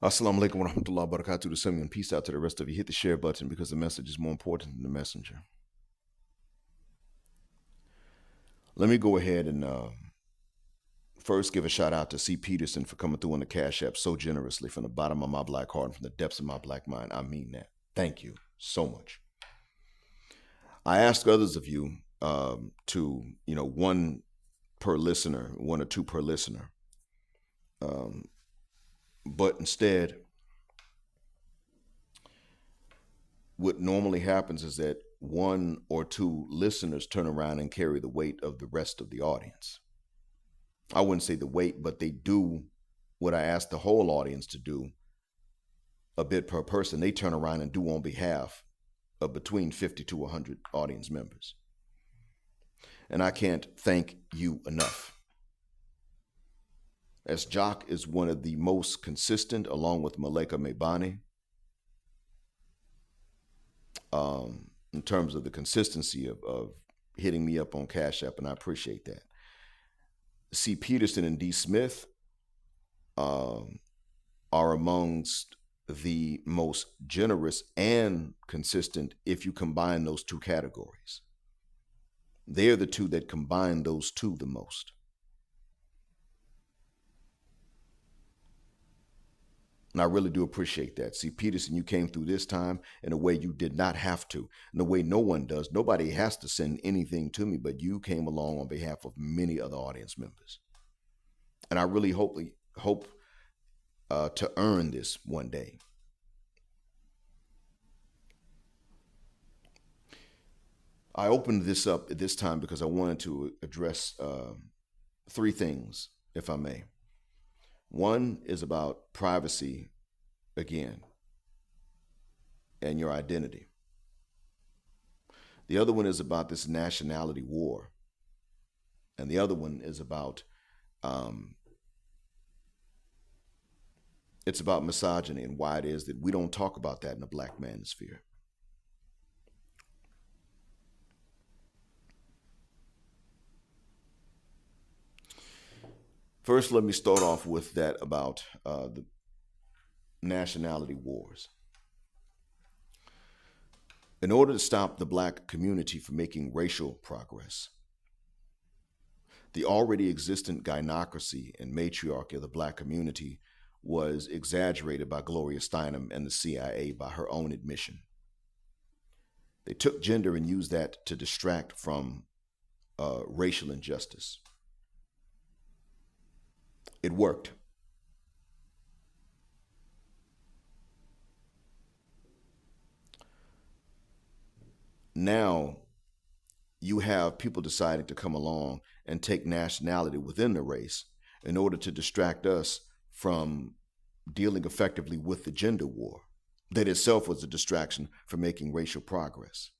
Assalamu alaikum wa rahmatullahi wa barakatuh. To send and peace out to the rest of you. Hit the share button because the message is more important than the messenger. Let me go ahead and first give a shout out to C. Peterson for coming through on the Cash App so generously from the bottom of my black heart and from the depths of my black mind. I mean that. Thank you so much. I asked others of you to, one per listener, one or two per listener. But instead, what normally happens is that one or two listeners turn around and carry the weight of the rest of the audience. I wouldn't say the weight, but they do what I asked the whole audience to do a bit per person. They turn around and do on behalf of between 50 to 100 audience members. And I can't thank you enough. As Jock is one of the most consistent, along with Maleka Mebani, in terms of the consistency of hitting me up on Cash App, and I appreciate that. C. Peterson and D. Smith are amongst the most generous and consistent if you combine those two categories. They're the two that combine those two the most. And I really do appreciate that. See, Peterson, you came through this time in a way you did not have to, in a way no one does. Nobody has to send anything to me, but you came along on behalf of many other audience members. And I really hope to earn this one day. I opened this up at this time because I wanted to address three things, if I may. One is about privacy, again, and your identity. The other one is about this nationality war. And the other one is about, it's about misogyny and why it is that we don't talk about that in the black manosphere. First, let me start off with that about the nationality wars. In order to stop the black community from making racial progress, the already existent gynocracy and matriarchy of the black community was exaggerated by Gloria Steinem and the CIA by her own admission. They took gender and used that to distract from racial injustice. It worked. Now you have people deciding to come along and take nationality within the race in order to distract us from dealing effectively with the gender war that itself was a distraction from making racial progress.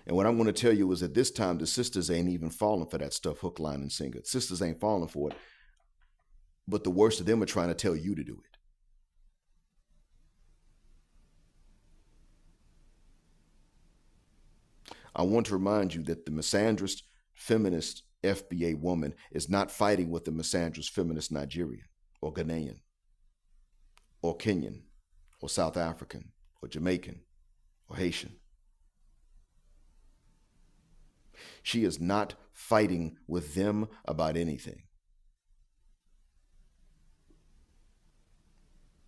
And what I'm going to tell you is at this time, the sisters ain't even falling for that stuff, hook, line, and sinker. Sisters ain't falling for it. But the worst of them are trying to tell you to do it. I want to remind you that the misandrist feminist FBA woman is not fighting with the misandrist feminist Nigerian or Ghanaian or Kenyan or South African or Jamaican or Haitian. She is not fighting with them about anything.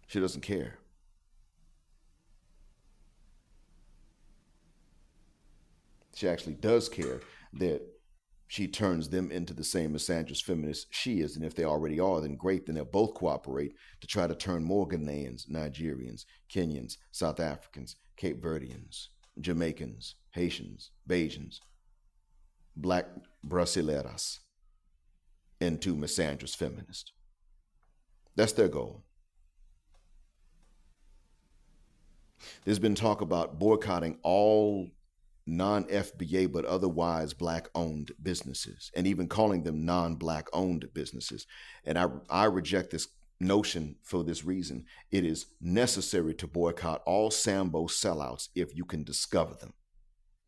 She doesn't care. She actually does care that she turns them into the same misandrist feminist she is. And if they already are, then great. Then they'll both cooperate to try to turn more Ghanaians, Nigerians, Kenyans, South Africans, Cape Verdeans, Jamaicans, Haitians, Bajans, Black Brasileiras into misandrist feminists. That's their goal. There's been talk about boycotting all non-FBA but otherwise black-owned businesses and even calling them non-black-owned businesses. And I reject this notion for this reason. It is necessary to boycott all Sambo sellouts if you can discover them.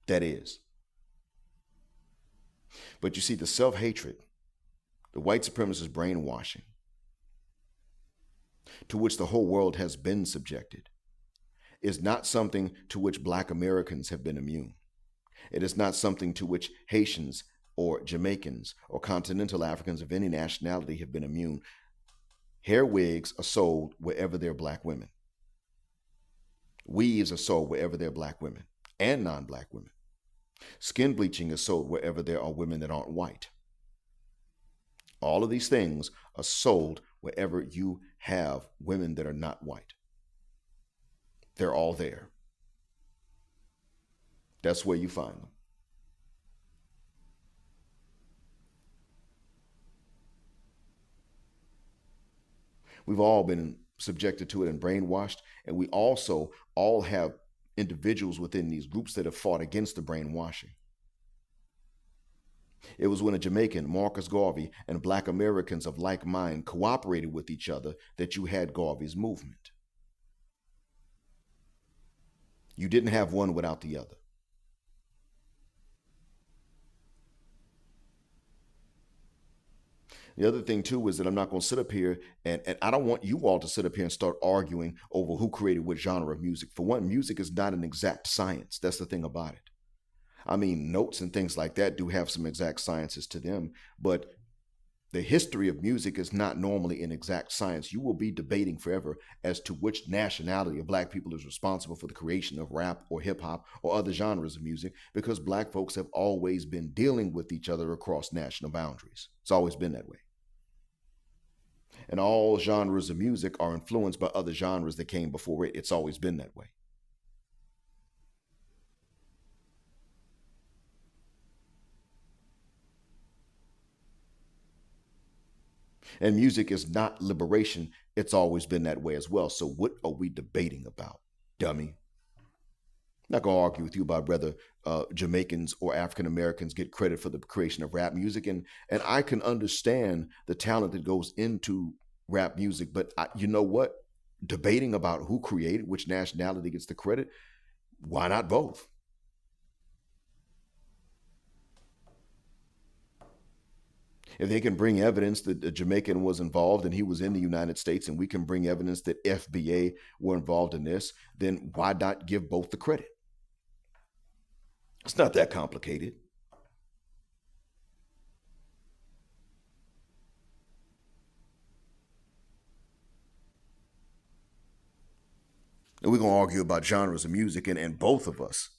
That is. But you see, the self-hatred The white supremacist brainwashing to which the whole world has been subjected is not something to which black Americans have been immune. It is not something to which Haitians or Jamaicans or continental Africans of any nationality have been immune. Hair wigs are sold wherever there are black women. Weaves are sold wherever there are black women and non-black women. Skin bleaching is sold wherever there are women that aren't white. All of these things are sold wherever you have women that are not white. They're all there. That's where you find them. We've all been subjected to it and brainwashed, and we also all have individuals within these groups that have fought against the brainwashing. It was when a Jamaican, Marcus Garvey, and black Americans of like mind cooperated with each other that you had Garvey's movement. You didn't have one without the other. The other thing too is that I'm not going to sit up here and I don't want you all to sit up here and start arguing over who created what genre of music. For one, music is not an exact science. That's the thing about it. I mean, notes and things like that do have some exact sciences to them, but the history of music is not normally an exact science. You will be debating forever as to which nationality of black people is responsible for the creation of rap or hip hop or other genres of music, because black folks have always been dealing with each other across national boundaries. It's always been that way. And all genres of music are influenced by other genres that came before it. It's always been that way. And music is not liberation. It's always been that way as well. So what are we debating about, dummy? I'm not going to argue with you about whether Jamaicans or African Americans get credit for the creation of rap music. And I can understand the talent that goes into rap music. But you know what? Debating about who created which nationality gets the credit, why not both? If they can bring evidence that a Jamaican was involved and he was in the United States, and we can bring evidence that FBA were involved in this, then why not give both the credit? It's not that complicated. And we're going to argue about genres of music, and both of us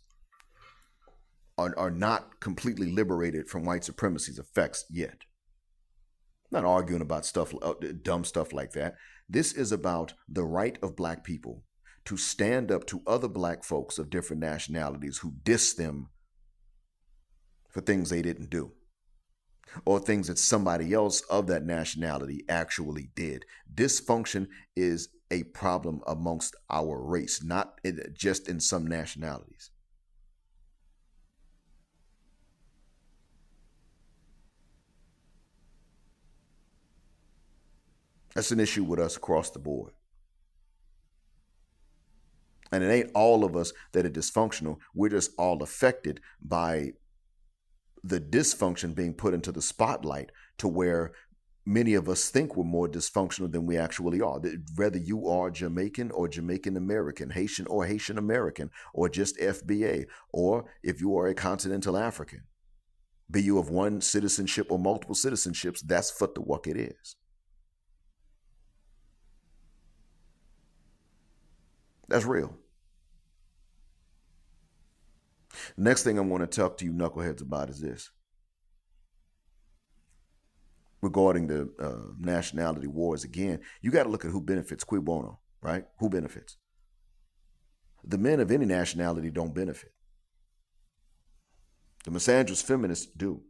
are not completely liberated from white supremacy's effects yet. I'm not arguing about stuff, dumb stuff like that. This is about the right of black people to stand up to other black folks of different nationalities who diss them for things they didn't do, or things that somebody else of that nationality actually did. Dysfunction is a problem amongst our race, not just in some nationalities. That's an issue with us across the board. And it ain't all of us that are dysfunctional. We're just all affected by the dysfunction being put into the spotlight, to where many of us think we're more dysfunctional than we actually are. Whether you are Jamaican or Jamaican American, Haitian or Haitian American, or just FBA, or if you are a continental African, be you of one citizenship or multiple citizenships, that's what the wuck it is. That's real. The next thing I want to talk to you knuckleheads about is this, regarding the nationality wars. Again, you got to look at who benefits, cui bono, right? Who benefits? The men of any nationality don't benefit. The misandrous feminists do.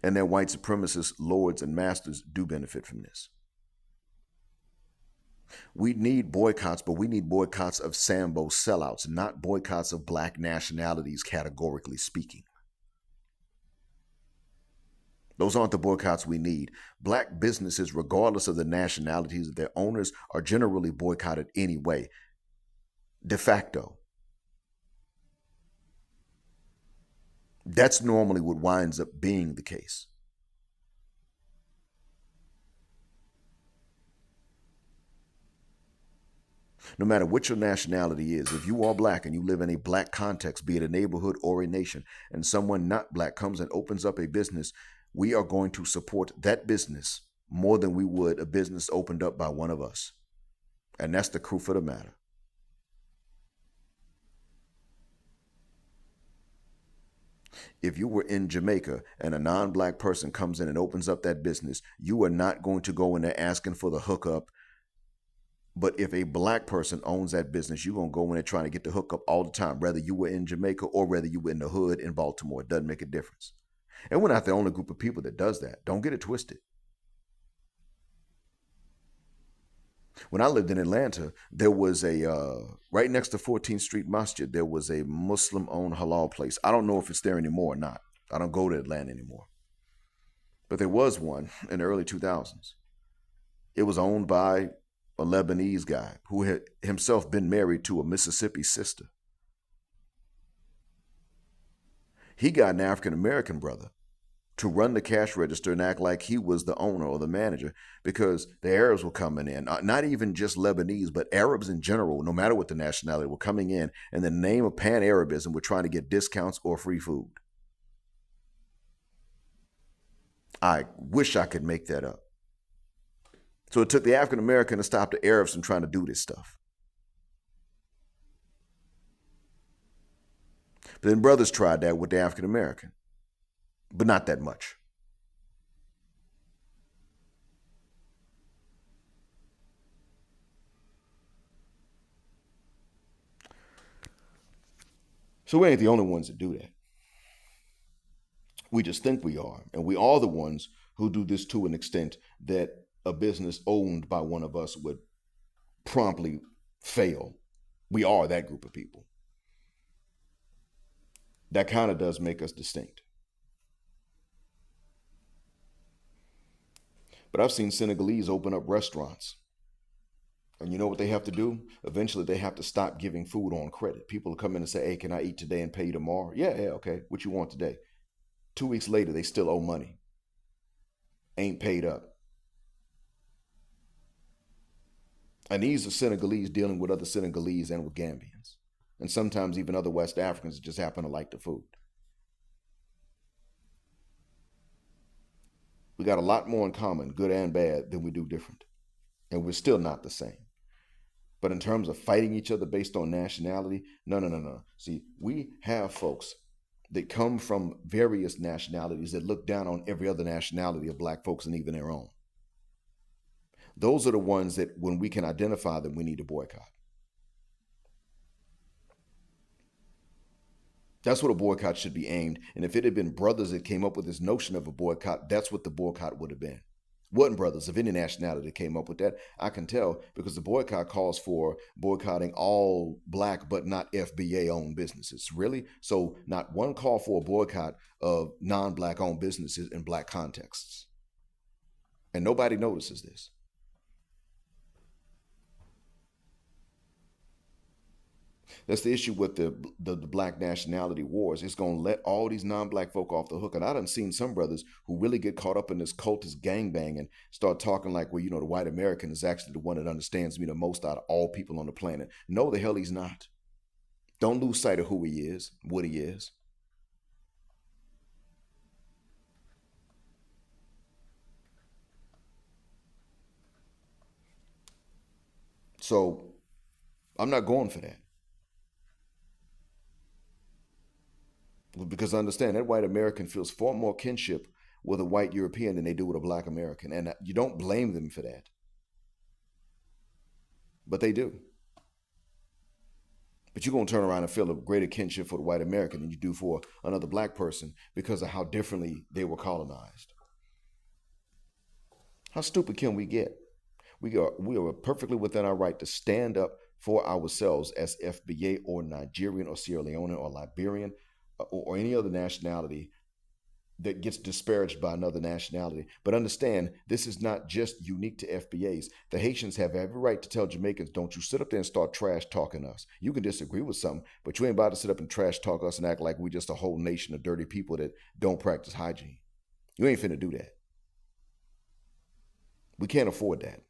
And their white supremacist lords and masters do benefit from this. We need boycotts, but we need boycotts of Sambo sellouts, not boycotts of black nationalities, categorically speaking. Those aren't the boycotts we need. Black businesses, regardless of the nationalities of their owners, are generally boycotted anyway, de facto. That's normally what winds up being the case. No matter what your nationality is, if you are black and you live in a black context, be it a neighborhood or a nation, and someone not black comes and opens up a business, we are going to support that business more than we would a business opened up by one of us. And that's the truth of the matter. If you were in Jamaica and a non black person comes in and opens up that business, you are not going to go in there asking for the hookup. But if a black person owns that business, you're going to go in there trying to get the hookup all the time, whether you were in Jamaica or whether you were in the hood in Baltimore. It doesn't make a difference. And we're not the only group of people that does that. Don't get it twisted. When I lived in Atlanta, there was right next to 14th Street Masjid, there was a Muslim owned halal place. I don't know if it's there anymore or not. I don't go to Atlanta anymore. But there was one in the early 2000s. It was owned by a Lebanese guy who had himself been married to a Mississippi sister. He got an African American brother to run the cash register and act like he was the owner or the manager because the Arabs were coming in. Not even just Lebanese, but Arabs in general, no matter what the nationality, were coming in the name of Pan-Arabism, were trying to get discounts or free food. I wish I could make that up. So it took the African American to stop the Arabs from trying to do this stuff. But then brothers tried that with the African American, but not that much. So we ain't the only ones that do that. We just think we are. And we are the ones who do this to an extent that a business owned by one of us would promptly fail. We are that group of people. That kind of does make us distinct. But I've seen Senegalese open up restaurants. And you know what they have to do? Eventually, they have to stop giving food on credit. People come in and say, hey, can I eat today and pay you tomorrow? Yeah, okay. What you want today? 2 weeks later, they still owe money. Ain't paid up. And these are Senegalese dealing with other Senegalese and with Gambians. And sometimes even other West Africans that just happen to like the food. We got a lot more in common, good and bad, than we do different. And we're still not the same. But in terms of fighting each other based on nationality, no. See, we have folks that come from various nationalities that look down on every other nationality of black folks and even their own. Those are the ones that when we can identify them, we need to boycott. That's what a boycott should be aimed. And if it had been brothers that came up with this notion of a boycott, that's what the boycott would have been. Wasn't brothers of any nationality that came up with that. I can tell because the boycott calls for boycotting all black but not FBA owned businesses. Really? So not one call for a boycott of non-black owned businesses in black contexts. And nobody notices this. That's the issue with the black nationality wars. It's going to let all these non-black folk off the hook. And I done seen some brothers who really get caught up in this cultist gangbang and start talking like, well, the white American is actually the one that understands me the most out of all people on the planet. No, the hell he's not. Don't lose sight of who he is, what he is. So I'm not going for that. Because I understand that white American feels far more kinship with a white European than they do with a black American. And you don't blame them for that. But they do. But you're going to turn around and feel a greater kinship for the white American than you do for another black person because of how differently they were colonized. How stupid can we get? We are perfectly within our right to stand up for ourselves as FBA or Nigerian or Sierra Leone or Liberian or any other nationality that gets disparaged by another nationality. But understand, this is not just unique to FBAs. The Haitians have every right to tell Jamaicans, don't you sit up there and start trash talking us. You can disagree with something, but you ain't about to sit up and trash talk us and act like we just a whole nation of dirty people that don't practice hygiene. You ain't finna do that. We can't afford that.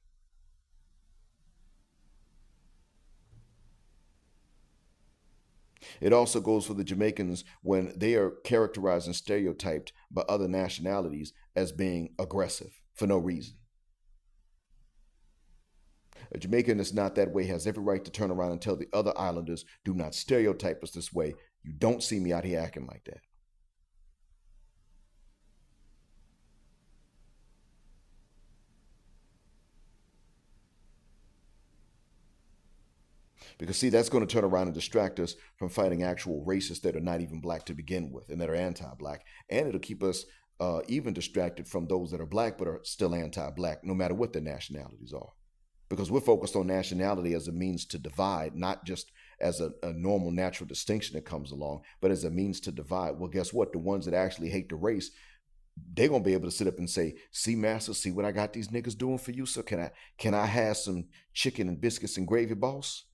It also goes for the Jamaicans when they are characterized and stereotyped by other nationalities as being aggressive for no reason. A Jamaican that's not that way has every right to turn around and tell the other islanders, do not stereotype us this way. You don't see me out here acting like that. Because, see, that's going to turn around and distract us from fighting actual racists that are not even black to begin with and that are anti black. And it'll keep us even distracted from those that are black but are still anti black, no matter what their nationalities are. Because we're focused on nationality as a means to divide, not just as a normal natural distinction that comes along, but as a means to divide. Well, guess what? The ones that actually hate the race, they're gonna be able to sit up and say, "See, master, see what I got these niggas doing for you. So can I have some chicken and biscuits and gravy, boss?"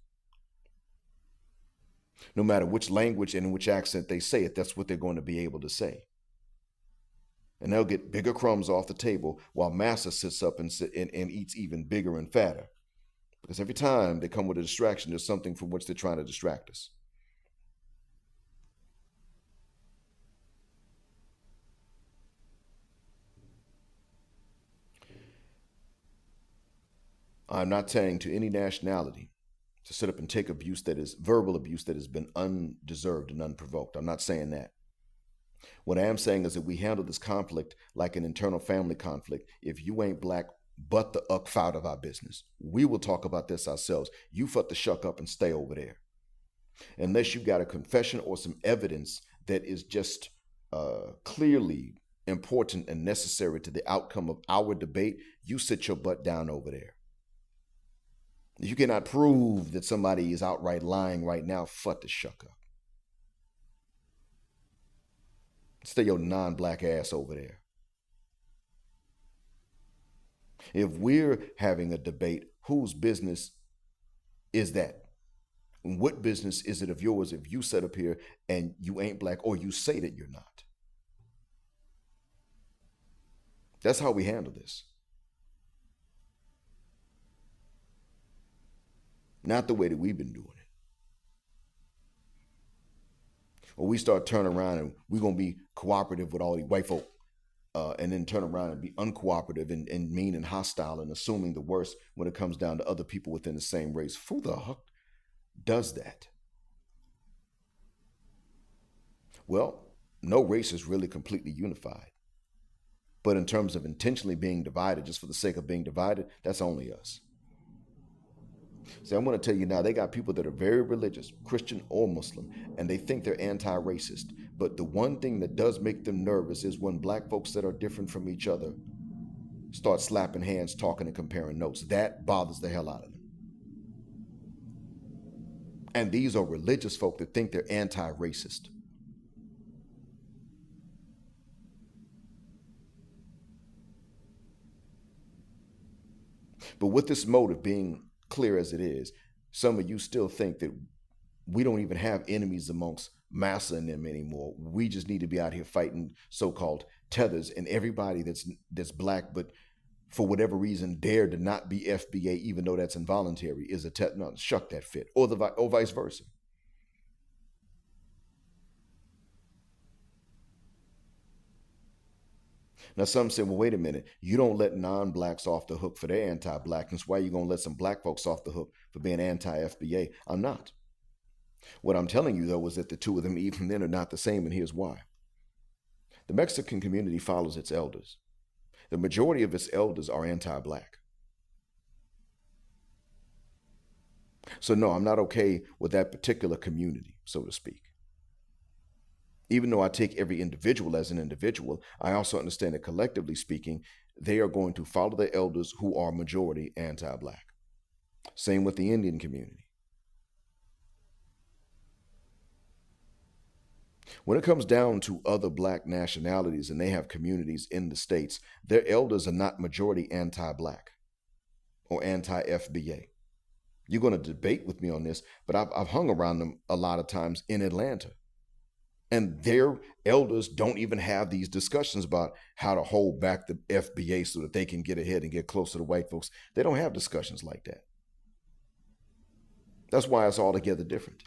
No matter which language and in which accent they say it, that's what they're going to be able to say. And they'll get bigger crumbs off the table while master sits up and eats even bigger and fatter. Because every time they come with a distraction, there's something from which they're trying to distract us. I'm not saying to any nationality to sit up and take abuse that is verbal abuse that has been undeserved and unprovoked. I'm not saying that. What I am saying is that we handle this conflict like an internal family conflict. If you ain't black, butt the uck out of our business. We will talk about this ourselves. You fuck the shuck up and stay over there. Unless you got a confession or some evidence that is just clearly important and necessary to the outcome of our debate, you sit your butt down over there. If you cannot prove that somebody is outright lying right now, fuck the shuck up. Stay your non-black ass over there. If we're having a debate, whose business is that? What business is it of yours if you sit up here and you ain't black or you say that you're not? That's how we handle this. Not the way that we've been doing it. Or we start turning around and we're going to be cooperative with all these white folk. And then turn around and be uncooperative and mean and hostile and assuming the worst when it comes down to other people within the same race. Who the fuck does that? Well, no race is really completely unified. But in terms of intentionally being divided just for the sake of being divided, that's only us. See, I'm going to tell you now, they got people that are very religious, Christian or Muslim, and they think they're anti-racist. But the one thing that does make them nervous is when black folks that are different from each other start slapping hands, talking and comparing notes. That bothers the hell out of them. And these are religious folk that think they're anti-racist. But with this motive being clear as it is, some of you still think that we don't even have enemies amongst massa and them anymore. We just need to be out here fighting so-called tethers, and everybody that's black but for whatever reason dare to not be FBA even though that's involuntary is a tether. No, shuck that fit. Or vice versa. Now, some say, well, wait a minute. You don't let non-blacks off the hook for their anti-blackness. Why are you going to let some black folks off the hook for being anti-FBA? I'm not. What I'm telling you, though, is that the two of them, even then, are not the same, and here's why. The Mexican community follows its elders. The majority of its elders are anti-black. So, no, I'm not okay with that particular community, so to speak. Even though I take every individual as an individual, I also understand that collectively speaking, they are going to follow the elders who are majority anti-black. Same with the Indian community. When it comes down to other black nationalities and they have communities in the states, their elders are not majority anti-black or anti-FBA. You're going to debate with me on this, but I've hung around them a lot of times in Atlanta. And their elders don't even have these discussions about how to hold back the FBA so that they can get ahead and get closer to white folks. They don't have discussions like that. That's why it's altogether different.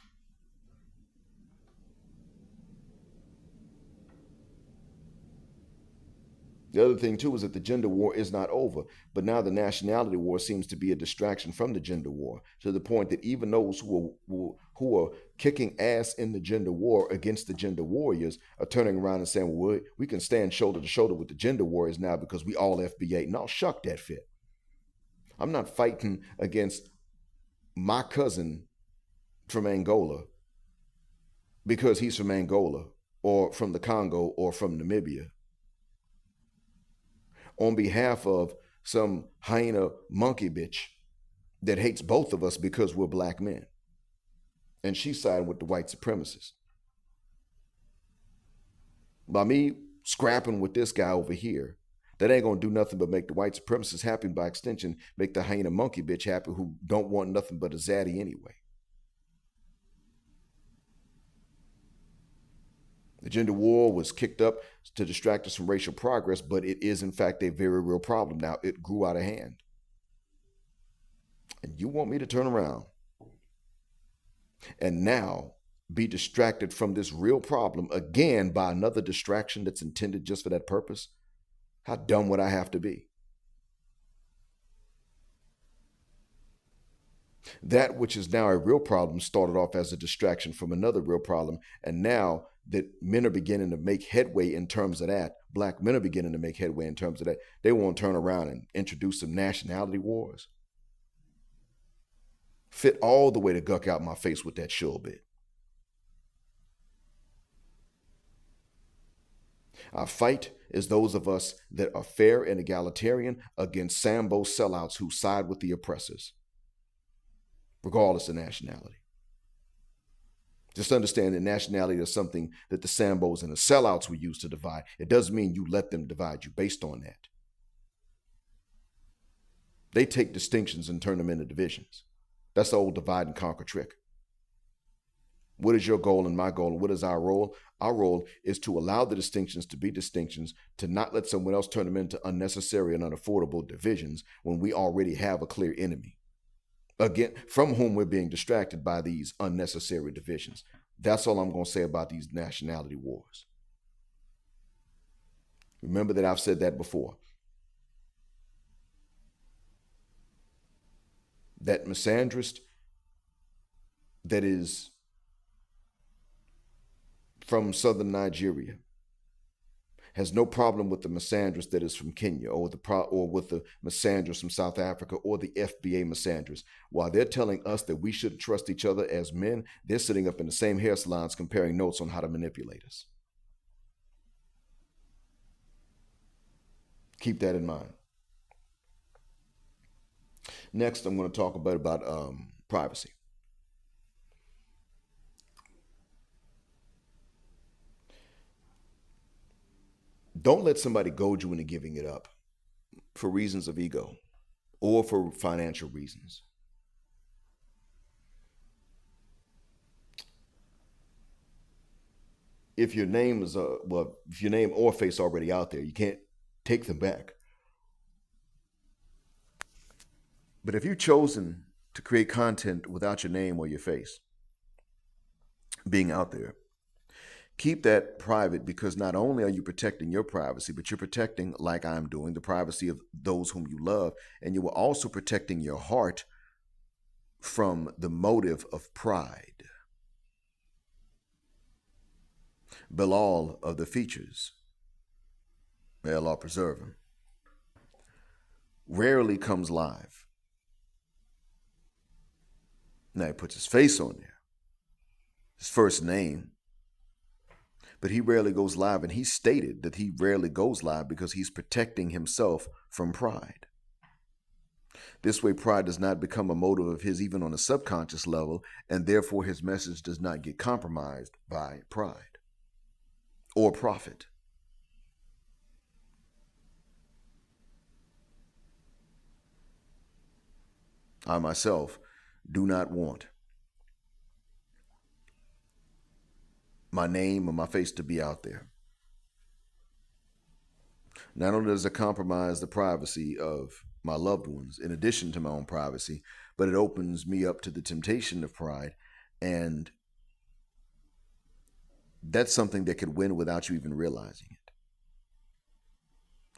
The other thing too is that the gender war is not over, but now the nationality war seems to be a distraction from the gender war, to the point that even those who are kicking ass in the gender war against the gender warriors are turning around and saying, well, we can stand shoulder to shoulder with the gender warriors now because we all FBA. No, shuck that fit. I'm not fighting against my cousin from Angola because he's from Angola or from the Congo or from Namibia on behalf of some hyena monkey bitch that hates both of us because we're black men. And she's siding with the white supremacists. By me scrapping with this guy over here, that ain't gonna do nothing but make the white supremacists happy, and by extension, make the hyena monkey bitch happy who don't want nothing but a zaddy anyway. The gender war was kicked up to distract us from racial progress, but it is in fact a very real problem now. It grew out of hand. And you want me to turn around and now be distracted from this real problem again by another distraction that's intended just for that purpose? How dumb would I have to be? That which is now a real problem started off as a distraction from another real problem. And now that men are beginning to make headway in terms of that, black men are beginning to make headway in terms of that, they want to turn around and introduce some nationality wars. Fit all the way to guck out my face with that sure bit. Our fight is those of us that are fair and egalitarian against Sambo sellouts who side with the oppressors, regardless of nationality. Just understand that nationality is something that the Sambos and the sellouts will use to divide. It doesn't mean you let them divide you based on that. They take distinctions and turn them into divisions. That's the old divide and conquer trick. What is your goal and my goal? And what is our role? Our role is to allow the distinctions to be distinctions, to not let someone else turn them into unnecessary and unaffordable divisions when we already have a clear enemy, again, from whom we're being distracted by these unnecessary divisions. That's all I'm going to say about these nationality wars. Remember that I've said that before. That misandrist that is from southern Nigeria has no problem with the misandrist that is from Kenya or with the misandrist from South Africa or the FBA misandrist. While they're telling us that we shouldn't trust each other as men, they're sitting up in the same hair salons comparing notes on how to manipulate us. Keep that in mind. Next, I'm going to talk about privacy. Don't let somebody goad you into giving it up for reasons of ego or for financial reasons. If your name is if your name or face already out there, you can't take them back. But if you've chosen to create content without your name or your face being out there, keep that private, because not only are you protecting your privacy, but you're protecting, like I'm doing, the privacy of those whom you love. And you are also protecting your heart from the motive of pride. Bilal of the features, may Allah preserve him, rarely comes live. Now he puts his face on there, his first name, but he rarely goes live. And he stated that he rarely goes live because he's protecting himself from pride. This way, pride does not become a motive of his, even on a subconscious level, and therefore his message does not get compromised by pride or profit. I myself do not want my name or my face to be out there. Not only does it compromise the privacy of my loved ones, in addition to my own privacy, but it opens me up to the temptation of pride. And that's something that could win without you even realizing it.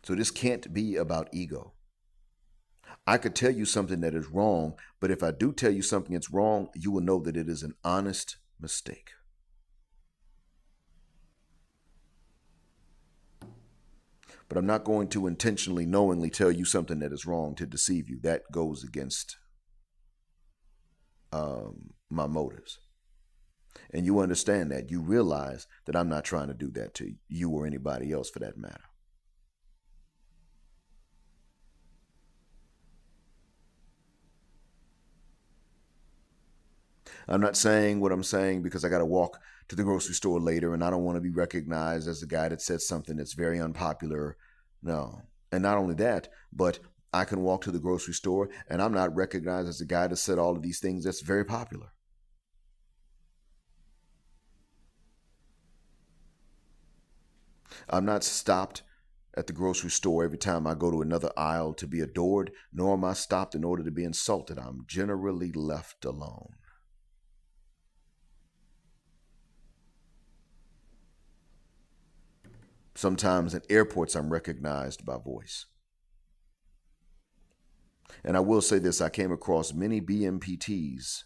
So this can't be about ego. I could tell you something that is wrong, but if I do tell you something that's wrong, you will know that it is an honest mistake. But I'm not going to intentionally, knowingly tell you something that is wrong to deceive you. That goes against my motives. And you understand that. You realize that I'm not trying to do that to you or anybody else for that matter. I'm not saying what I'm saying because I got to walk to the grocery store later and I don't want to be recognized as the guy that said something that's very unpopular. No. And not only that, but I can walk to the grocery store and I'm not recognized as the guy that said all of these things that's very popular. I'm not stopped at the grocery store every time I go to another aisle to be adored, nor am I stopped in order to be insulted. I'm generally left alone. Sometimes in airports, I'm recognized by voice. And I will say this, I came across many BMPTs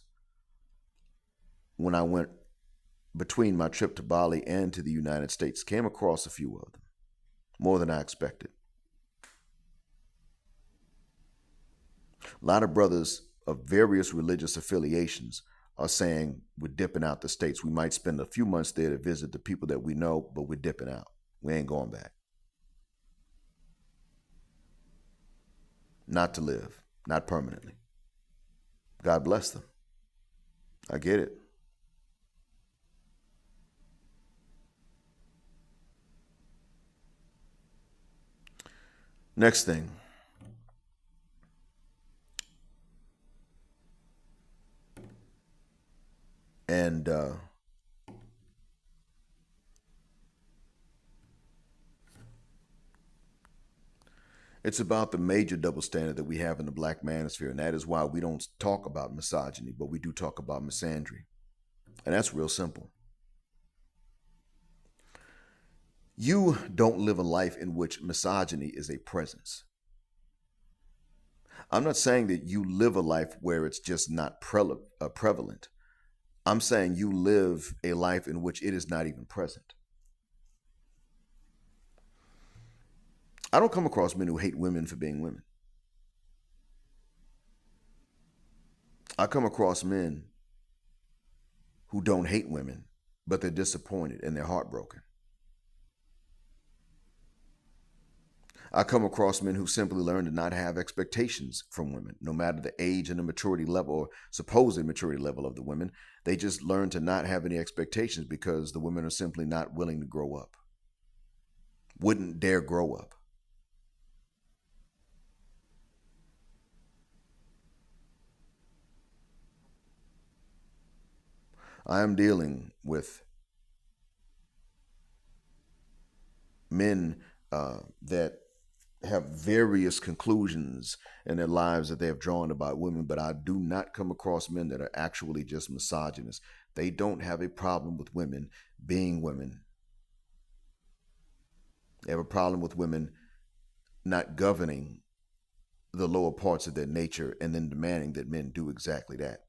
when I went between my trip to Bali and to the United States. Came across a few of them, more than I expected. A lot of brothers of various religious affiliations are saying we're dipping out the States. We might spend a few months there to visit the people that we know, but we're dipping out. We ain't going back. Not to live, not permanently. God bless them. I get it. Next thing. And it's about the major double standard that we have in the black manosphere, and that is why we don't talk about misogyny, but we do talk about misandry. And that's real simple. You don't live a life in which misogyny is a presence. I'm not saying that you live a life where it's just not prevalent. I'm saying you live a life in which it is not even present. I don't come across men who hate women for being women. I come across men who don't hate women, but they're disappointed and they're heartbroken. I come across men who simply learn to not have expectations from women, no matter the age and the maturity level or supposed maturity level of the women. They just learn to not have any expectations because the women are simply not willing to grow up, wouldn't dare grow up. I am dealing with men that have various conclusions in their lives that they have drawn about women, but I do not come across men that are actually just misogynists. They don't have a problem with women being women. They have a problem with women not governing the lower parts of their nature and then demanding that men do exactly that.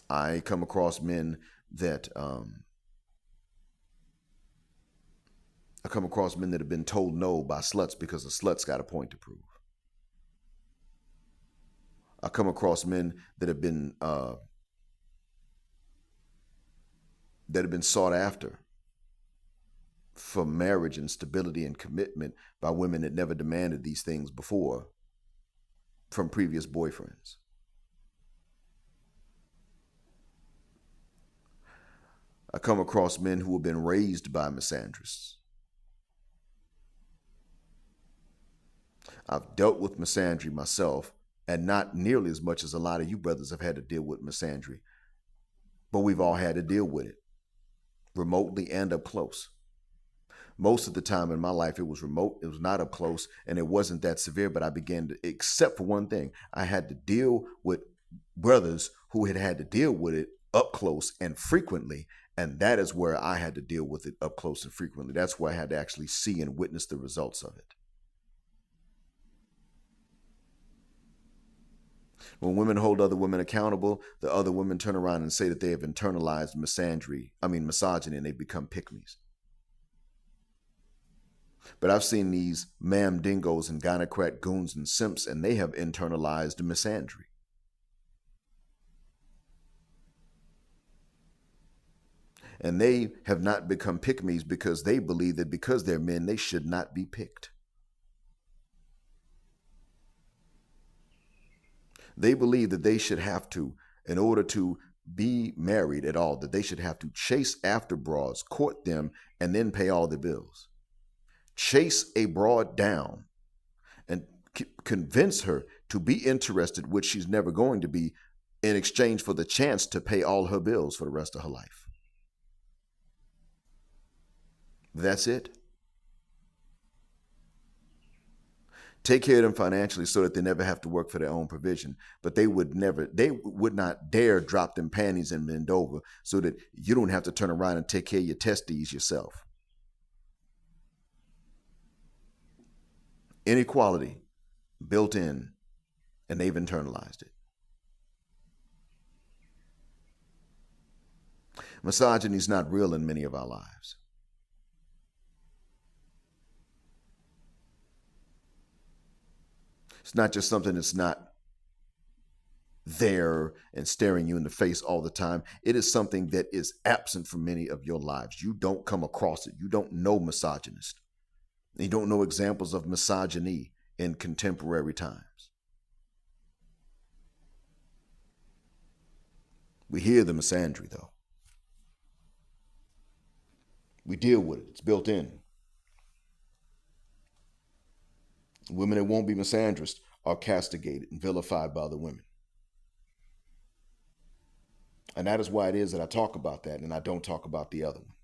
I come across men that I come across men that have been told no by sluts because the sluts got a point to prove. I come across men that have been sought after for marriage and stability and commitment by women that never demanded these things before from previous boyfriends. I come across men who have been raised by misandrists. I've dealt with misandry myself, and not nearly as much as a lot of you brothers have had to deal with misandry. But we've all had to deal with it, remotely and up close. Most of the time in my life, it was remote, it was not up close, and it wasn't that severe, but I began to, except for one thing, I had to deal with brothers who had to deal with it up close and frequently, And that is where I had to deal with it up close and frequently. That's where I had to actually see and witness the results of it. When women hold other women accountable, the other women turn around and say that they have internalized misogyny, and they become pygmies. But I've seen these ma'am dingoes and gynocrat goons and simps, and they have internalized misandry. And they have not become pygmies because they believe that because they're men, they should not be picked. They believe that they should have to, in order to be married at all, that they should have to chase after broads, court them, and then pay all the bills. Chase a broad down and convince her to be interested, which she's never going to be, in exchange for the chance to pay all her bills for the rest of her life. That's it. Take care of them financially so that they never have to work for their own provision. But they would not dare drop them panties and bend over so that you don't have to turn around and take care of your testes yourself. Inequality built in, and they've internalized it. Misogyny is not real in many of our lives. It's not just something that's not there and staring you in the face all the time. It is something that is absent from many of your lives. You don't come across it. You don't know misogynist. You don't know examples of misogyny in contemporary times. We hear the misandry, though. We deal with it. It's built in. Women that won't be misandrous are castigated and vilified by other women. And that is why it is that I talk about that and I don't talk about the other one.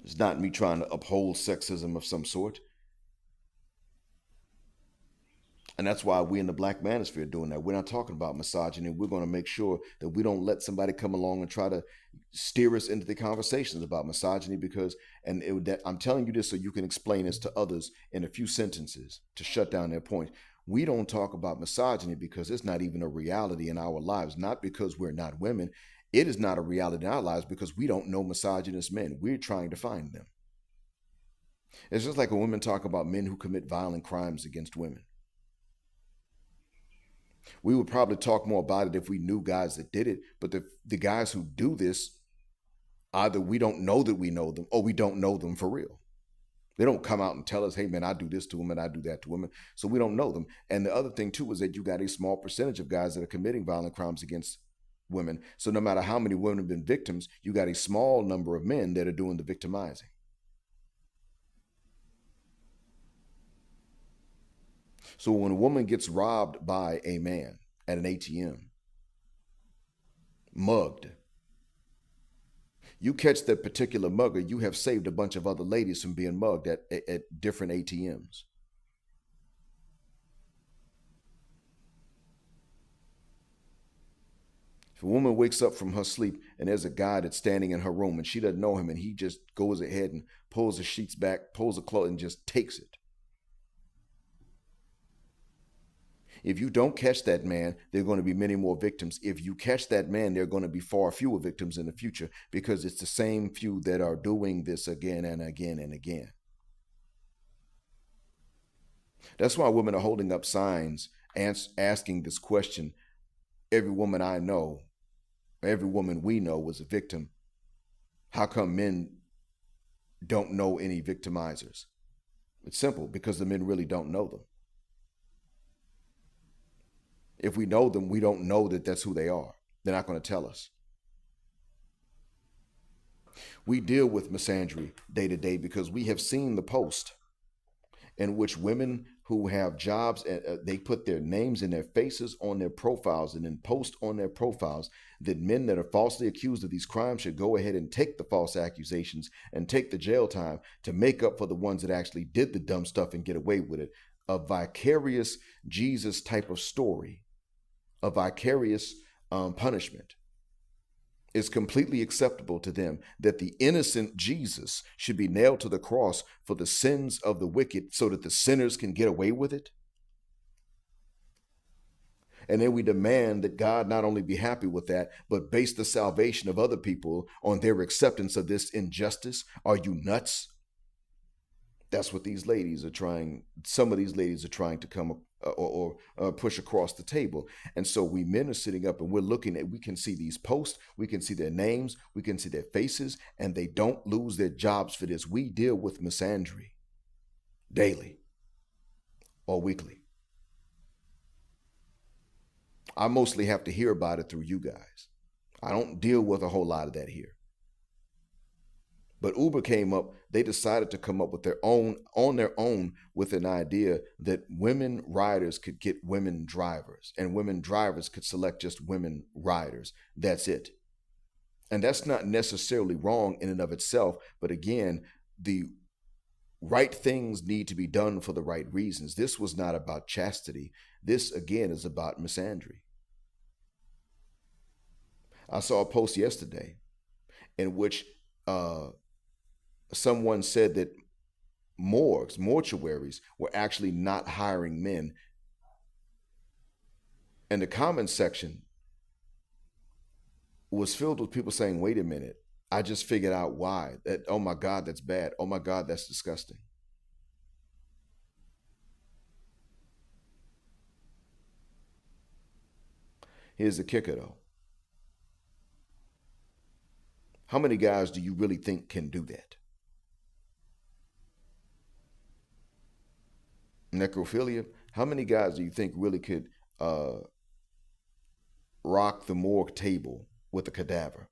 It's not me trying to uphold sexism of some sort. And that's why we in the Black Manosphere are doing that. We're not talking about misogyny. We're going to make sure that we don't let somebody come along and try to steer us into the conversations about misogyny I'm telling you this so you can explain this to others in a few sentences to shut down their point. We don't talk about misogyny because it's not even a reality in our lives, not because we're not women. It is not a reality in our lives because we don't know misogynist men. We're trying to find them. It's just like when women talk about men who commit violent crimes against women. We would probably talk more about it if we knew guys that did it, but the guys who do this, either we don't know that we know them or we don't know them for real. They don't come out and tell us, hey man, I do this to women, I do that to women. So we don't know them. And the other thing too is that you got a small percentage of guys that are committing violent crimes against women. So no matter how many women have been victims, you got a small number of men that are doing the victimizing. So when a woman gets robbed by a man at an ATM, mugged, you catch that particular mugger, you have saved a bunch of other ladies from being mugged at different ATMs. If a woman wakes up from her sleep and there's a guy that's standing in her room and she doesn't know him and he just goes ahead and pulls the sheets back, pulls the clothes and just takes it. If you don't catch that man, there are going to be many more victims. If you catch that man, there are going to be far fewer victims in the future because it's the same few that are doing this again and again and again. That's why women are holding up signs asking this question. Every woman I know, every woman we know was a victim. How come men don't know any victimizers? It's simple, because the men really don't know them. If we know them, we don't know that that's who they are. They're not going to tell us. We deal with misandry day to day because we have seen the post in which women who have jobs, they put their names and their faces on their profiles and then post on their profiles that men that are falsely accused of these crimes should go ahead and take the false accusations and take the jail time to make up for the ones that actually did the dumb stuff and get away with it. a vicarious Jesus type of story, a vicarious punishment. It's completely acceptable to them that the innocent Jesus should be nailed to the cross for the sins of the wicked so that the sinners can get away with it. And then we demand that God not only be happy with that, but base the salvation of other people on their acceptance of this injustice. Are you nuts? That's what these ladies are trying. Some of these ladies are trying to come or push across the table. And so we men are sitting up and we're looking at, we can see these posts, we can see their names, we can see their faces, and they don't lose their jobs for this. We deal with misandry daily or weekly. I mostly have to hear about it through you guys. I don't deal with a whole lot of that here. But Uber came up, they decided to come up with their own, on their own, with an idea that women riders could get women drivers and women drivers could select just women riders. That's it. And that's not necessarily wrong in and of itself. But again, the right things need to be done for the right reasons. This was not about chastity. This, again, is about misandry. I saw a post yesterday in which someone said that mortuaries were actually not hiring men. And the comment section was filled with people saying, wait a minute, I just figured out why. That, oh my God, that's bad. Oh my God, that's disgusting. Here's the kicker though. How many guys do you really think can do that? Necrophilia, how many guys do you think really could rock the morgue table with a cadaver?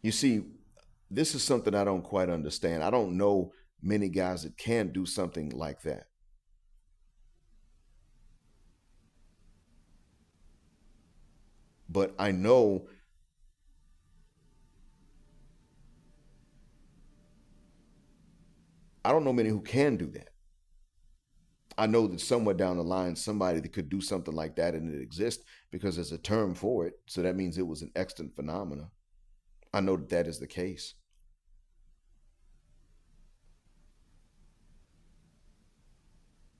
You see, this is something I don't quite understand. I don't know many guys that can do something like that. But I know I don't know many who can do that. I know that somewhere down the line, somebody that could do something like that, and it exists because there's a term for it. So that means it was an extant phenomena. I know that that is the case.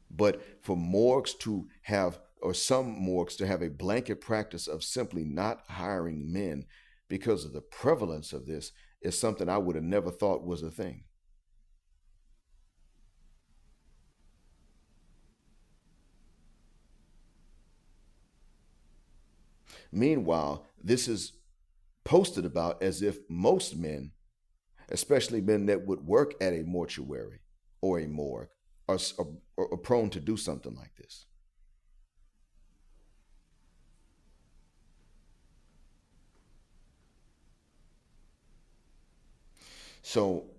But for morgues to have, or some morgues to have a blanket practice of simply not hiring men because of the prevalence of this is something I would have never thought was a thing. Meanwhile, this is posted about as if most men, especially men that would work at a mortuary or a morgue, are prone to do something like this. So,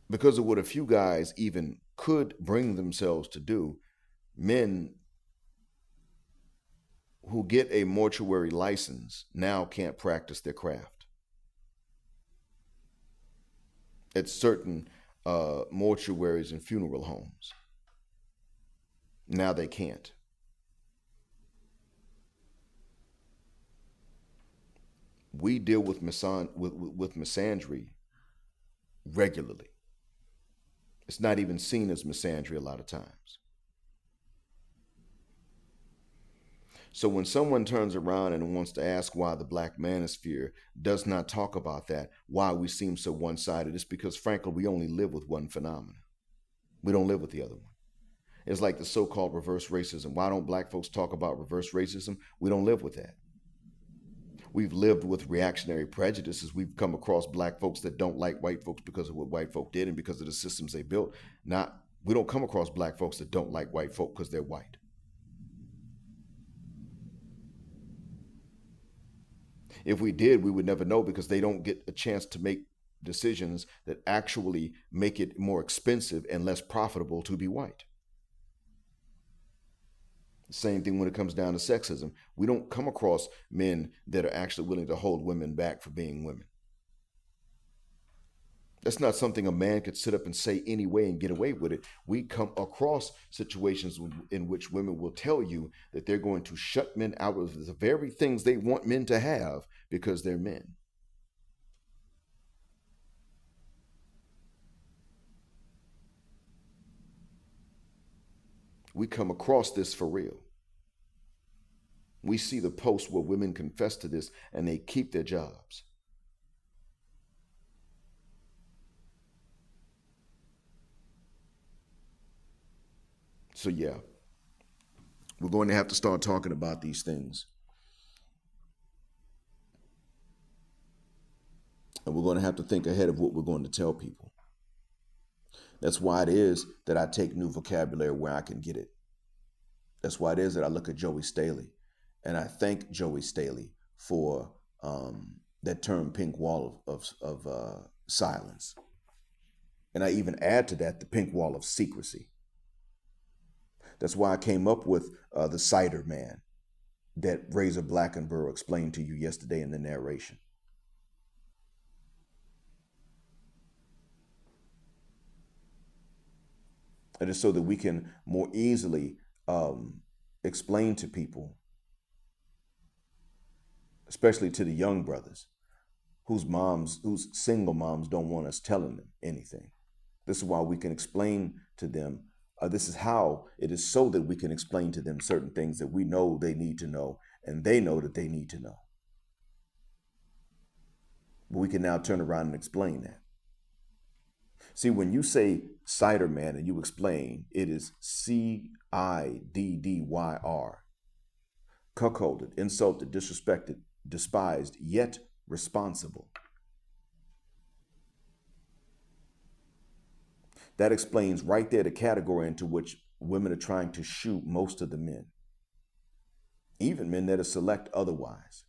because of what a few guys even could bring themselves to do, men who get a mortuary license now can't practice their craft. At certain mortuaries and funeral homes, now they can't. We deal with misandry regularly. It's not even seen as misandry a lot of times. So when someone turns around and wants to ask why the black manosphere does not talk about that, why we seem so one-sided, it's because frankly we only live with one phenomenon. We don't live with the other one. It's like the so-called reverse racism. Why don't black folks talk about reverse racism? We don't live with that. We've lived with reactionary prejudices. We've come across black folks that don't like white folks because of what white folk did and because of the systems they built. Not, we don't come across black folks that don't like white folk because they're white. If we did, we would never know because they don't get a chance to make decisions that actually make it more expensive and less profitable to be white. Same thing when it comes down to sexism. We don't come across men that are actually willing to hold women back for being women. That's not something a man could sit up and say anyway and get away with it. We come across situations in which women will tell you that they're going to shut men out of the very things they want men to have because they're men. We come across this for real. We see the posts where women confess to this and they keep their jobs. So, yeah, we're going to have to start talking about these things. And we're going to have to think ahead of what we're going to tell people. That's why it is that I take new vocabulary where I can get it. That's why it is that I look at Joey Staley and I thank Joey Staley for that term pink wall of silence. And I even add to that the pink wall of secrecy. That's why I came up with the cider man that Razor Blackenborough explained to you yesterday in the narration. It is so that we can more easily explain to people, especially to the young brothers, whose single moms don't want us telling them anything. This is why we can explain to them. This is how it is so that we can explain to them certain things that we know they need to know, and they know that they need to know. But we can now turn around and explain that. See, when you say cider man and you explain, it is CIDDYR. Cuckolded, insulted, disrespected, despised, yet responsible. That explains right there the category into which women are trying to shoot most of the men, even men that are select otherwise.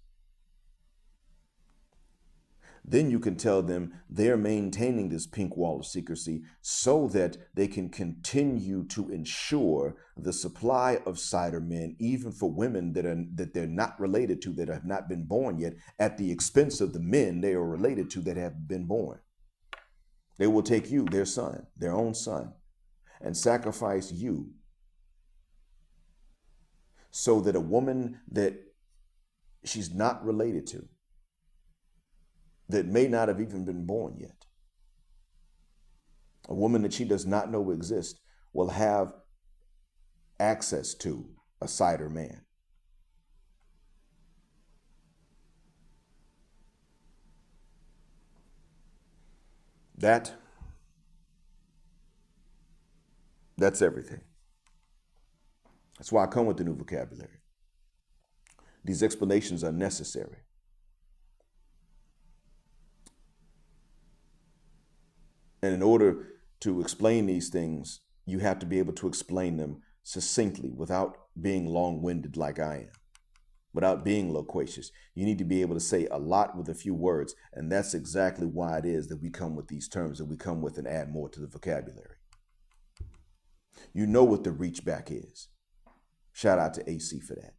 Then you can tell them they're maintaining this pink wall of secrecy so that they can continue to ensure the supply of cider men, even for women that they're not related to, that have not been born yet, at the expense of the men they are related to that have been born. They will take you, their son, their own son, and sacrifice you so that a woman that she's not related to, that may not have even been born yet, a woman that she does not know exists, will have access to a cider man. That's everything. That's why I come with the new vocabulary. These explanations are necessary. And in order to explain these things, you have to be able to explain them succinctly without being long-winded like I am, without being loquacious. You need to be able to say a lot with a few words, and that's exactly why it is that we come with these terms, that we come with and add more to the vocabulary. You know what the reach back is. Shout out to AC for that.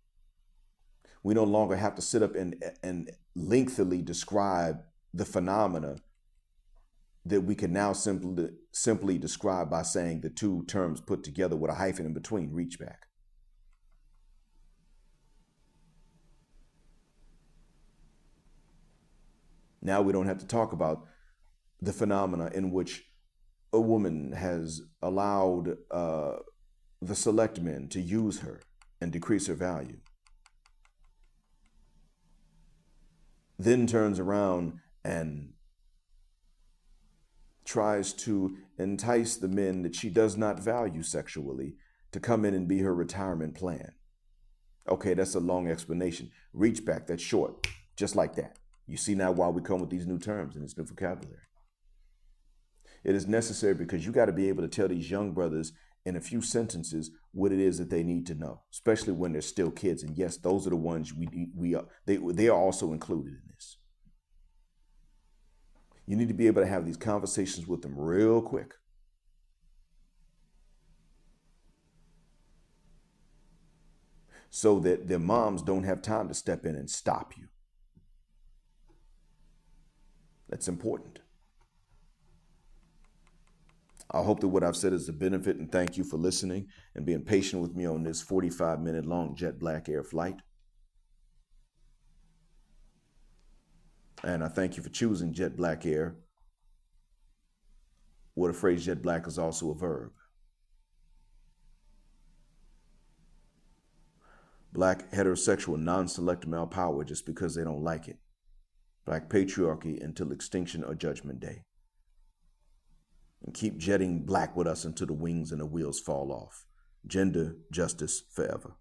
We no longer have to sit up and lengthily describe the phenomena that we can now simply describe by saying the two terms put together with a hyphen in between, reach back. Now we don't have to talk about the phenomena in which a woman has allowed the select men to use her and decrease her value. Then turns around and tries to entice the men that she does not value sexually to come in and be her retirement plan. Okay, that's a long explanation. Reach back, that's short, just like that. You see now why we come with these new terms and this new vocabulary. It is necessary because you got to be able to tell these young brothers in a few sentences what it is that they need to know, especially when they're still kids. And yes, those are the ones they are also included in this. You need to be able to have these conversations with them real quick. so that their moms don't have time to step in and stop you. That's important. I hope that what I've said is a benefit, and thank you for listening and being patient with me on this 45-minute long Jet Black Air flight. And I thank you for choosing Jet Black Air, where the phrase jet black is also a verb. Black heterosexual non-selective male power just because they don't like it. Black patriarchy until extinction or judgment day. And keep jetting black with us until the wings and the wheels fall off. Gender justice forever.